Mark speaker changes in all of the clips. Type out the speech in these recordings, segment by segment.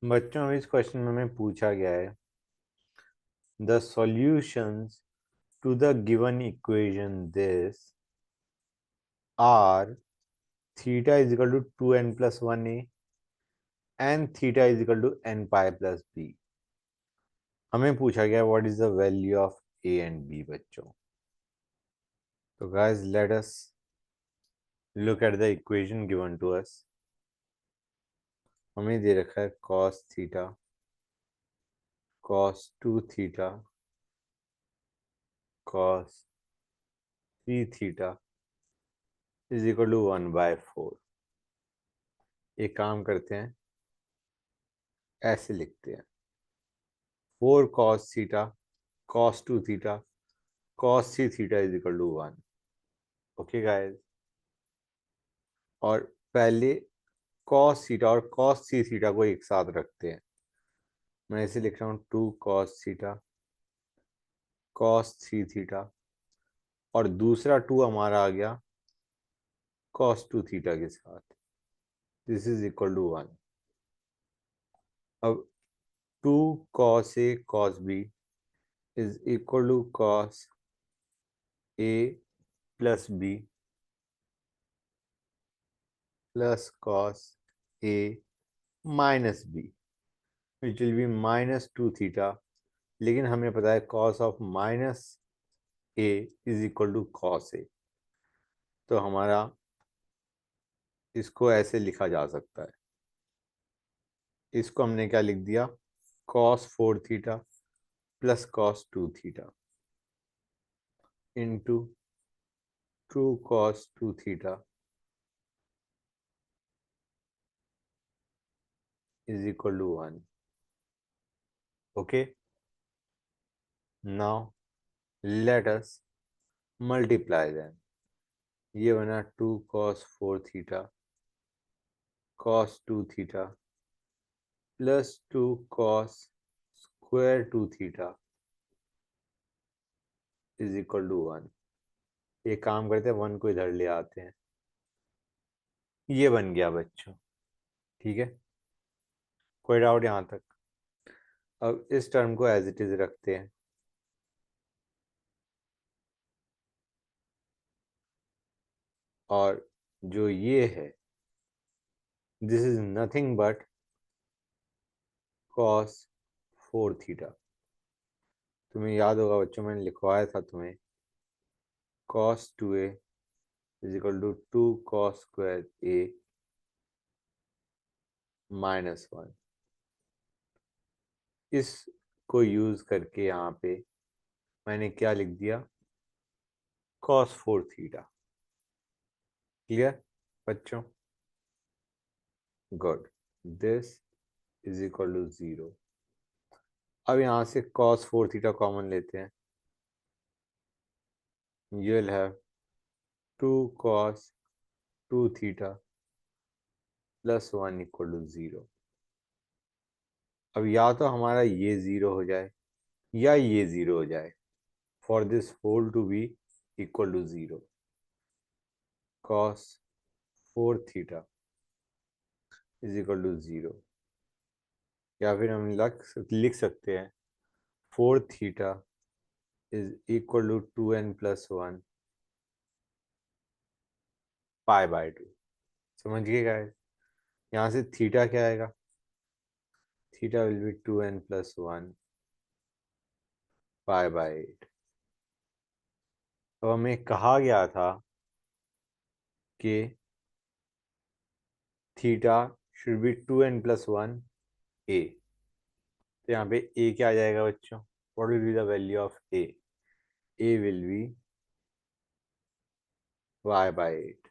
Speaker 1: बच्चों इस क्वेश्चन में हमें पूछा गया है the solutions to the given equation this are theta is equal to 2n+1 a and theta is equal to n pi plus b। हमें पूछा गया what is the value of a and b बच्चों। तो guys let us look at the equation given to us. हमें दे रखा है cos theta cos 2 theta cos 3 theta is equal to 1/4। एक काम करते हैं, ऐसे लिखते हैं 4 cos theta cos 2 theta cos 3 theta is equal to 1। Okay guys, और पहले cos थीटा और cos 3 थीटा को एक साथ रखते हैं। मैं इसे लिख रहा हूँ 2 cos थीटा cos 3 थीटा और दूसरा 2 हमारा आ गया cos 2 थीटा के साथ। This is equal to 1। अब 2 cos a cos b is equal to cos a plus b plus cos a minus b which will be -2 theta. लेकिन हमें पता है cos of -a is equal to cos a, तो हमारा इसको ऐसे लिखा जा सकता है। इसको हमने क्या लिख दिया, cos 4 theta plus cos 2 theta into 2 cos 2 theta is equal to 1। Okay, now let us multiply them. ये बना 2 cos 4 theta cos 2 theta plus 2 cos square 2 theta is equal to 1। ये काम करते हैं, 1 को इधर ले आते हैं। ये बन गया बच्चों, ठीक है, कोई डाउट यहाँ तक? अब इस टर्म को एज इट इज रखते हैं और जो ये है this is nothing but cos 4 theta. तुम्हें याद होगा बच्चों, मैंने लिखवाया था तुम्हें cos 2a is equal to 2 cos square a minus 1। इसको यूज करके यहाँ पे मैंने क्या लिख दिया, cos 4 थीटा। क्लियर बच्चों? Good. This is equal to 0। अब यहाँ से cos 4 थीटा कॉमन लेते हैं। You will have 2 cos 2 theta plus 1 equal to 0। अब या तो हमारा ये 0 हो जाए या ये 0 हो जाए for this whole to be equal to 0। cos 4 theta is equal to 0, या फिर हम लिख सकते हैं 4 theta is equal to 2n+1 π/2। समझ गए गाइस? यहाँ से थीटा क्या आएगा, थीटा विल बी 2n+1 π/8। अब हमें कहा गया था कि theta should be 2n+1 a। तो यहाँ पे a क्या आ जाएगा बच्चों, what will be the value of a? a will be y/8।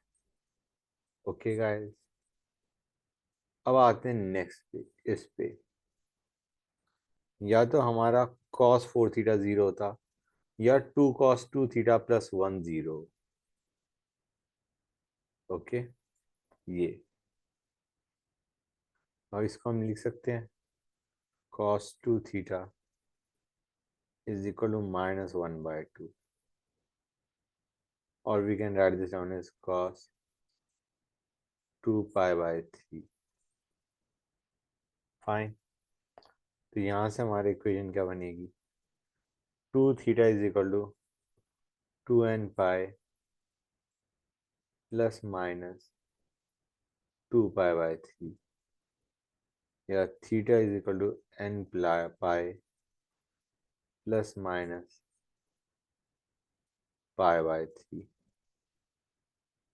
Speaker 1: Okay guys, अब आते हैं नेक्स्ट पे। इस पे या तो हमारा cos 4 थीटा 0 होता या 2 cos 2 थीटा प्लस 1 0। ओके, ये, और इसको हम लिख सकते हैं cos 2 theta is equal to -1/2, और we can write this down as cos 2 π/3। Fine. तो यहां से हमारी इक्वेशन क्या बनेगी, 2θ is equal to 2n pi plus minus 2π/3, या theta is equal to n pi plus minus π/3।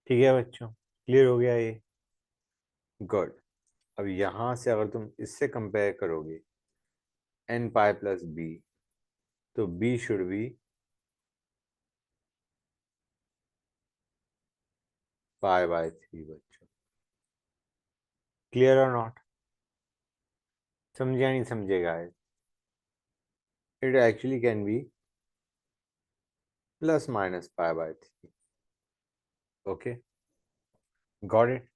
Speaker 1: ठीक है बच्चों, क्लियर हो गया ये? गुड। अब यहां से अगर तुम इससे कंपेयर करोगे n पाई प्लस बी, तो b शुड बी π/3 बच्चों। क्लियर और नॉट? समझे या नहीं समझे guys? It actually can be plus minus π/3। Okay, got it?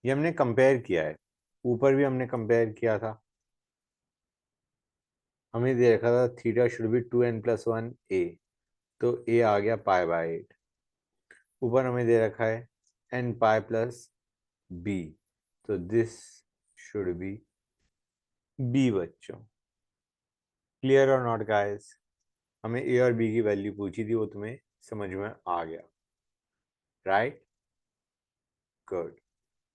Speaker 1: ये हमने कंपेयर किया है, ऊपर भी हमने कंपेयर किया था। हमें दे रखा था theta should be 2n+1 a, तो a आ गया π/8। ऊपर हमें दे रखा है n पाई प्लस b, तो दिस शुड बी b बच्चों। क्लियर और नॉट गाइस? हमें a और b की वैल्यू पूछी थी, वो तुम्हें समझ में आ गया, राइट? गुड।